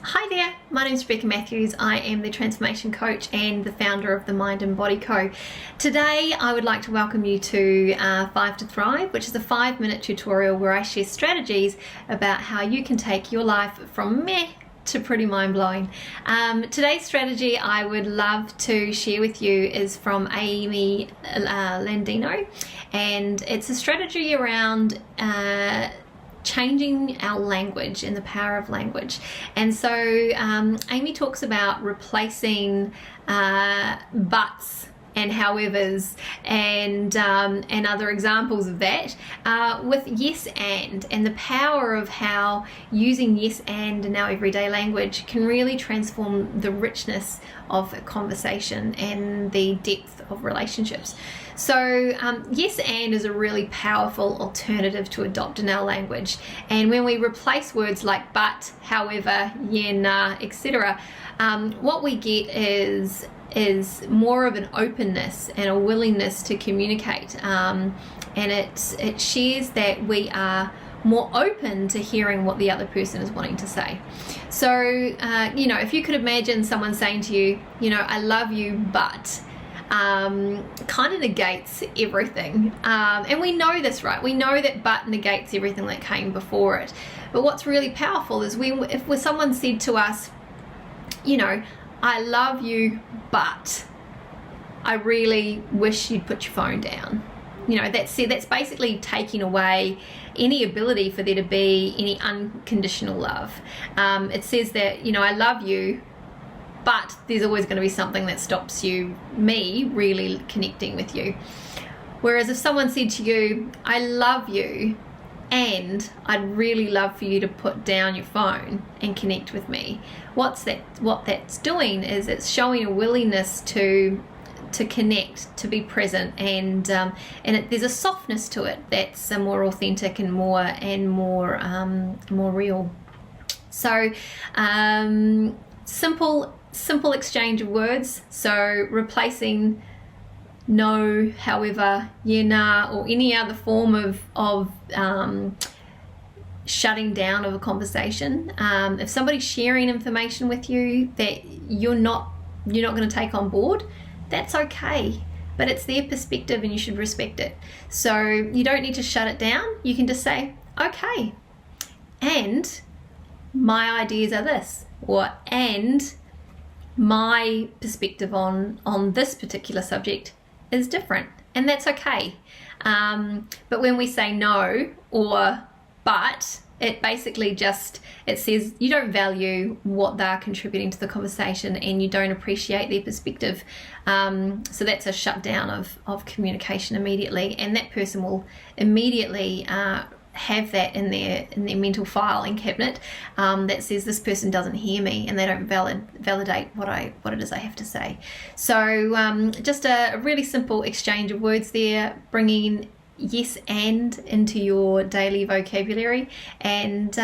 Hi there, my name is Rebecca Matthews. I am the transformation coach and the founder of the Mind and Body Co. Today I would like to welcome you to 5 to Thrive, which is a 5-minute tutorial where I share strategies about how you can take your life from meh to pretty mind-blowing. Today's strategy I would love to share with you is from Amy Landino, and it's a strategy around changing our language and the power of language. And so Amy talks about replacing buts and howevers and other examples of that with yes and the power of how using yes and in our everyday language can really transform the richness of a conversation and the depth of relationships. So yes and is a really powerful alternative to adopt in our language, and when we replace words like but, however, yeah, nah, etc., what we get is more of an openness and a willingness to communicate, and it shares that we are more open to hearing what the other person is wanting to say. So if you could imagine someone saying to you, I love you, but kind of negates everything, and we know this, right? We know that but negates everything that came before it. But what's really powerful is if someone said to us, I love you, but I really wish you'd put your phone down. That's basically taking away any ability for there to be any unconditional love. It says that, I love you, but there's always going to be something that stops me really connecting with you. Whereas if someone said to you, I love you, and I'd really love for you to put down your phone and connect with me, what that's doing is it's showing a willingness to connect, to be present, and there's a softness to it that's more authentic and more real. So simple exchange of words. So replacing no, however, yeah, nah, or any other form of shutting down of a conversation. If somebody's sharing information with you that you're not going to take on board, that's okay, but it's their perspective and you should respect it. So you don't need to shut it down. You can just say, okay, and my ideas are this, and my perspective on this particular subject is different, and that's okay. But when we say no or but, it basically it says you don't value what they're contributing to the conversation and you don't appreciate their perspective. So that's a shutdown of communication immediately, and that person will immediately have that in their mental filing cabinet that says this person doesn't hear me, and they don't validate what it is I have to say. So just a really simple exchange of words there, bringing yes and into your daily vocabulary, and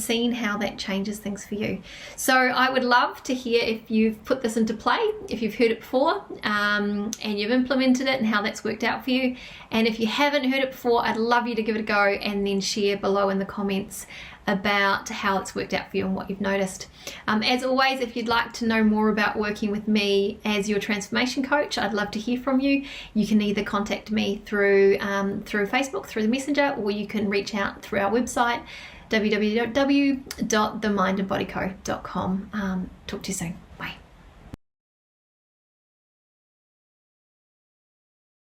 seeing how that changes things for you. So I would love to hear if you've put this into play, if you've heard it before, and you've implemented it and how that's worked out for you. And if you haven't heard it before, I'd love you to give it a go and then share below in the comments about how it's worked out for you and what you've noticed. As always, if you'd like to know more about working with me as your transformation coach, I'd love to hear from you. You can either contact me through Facebook, through the messenger, or you can reach out through our website, www.themindandbodyco.com. Talk to you soon. Bye.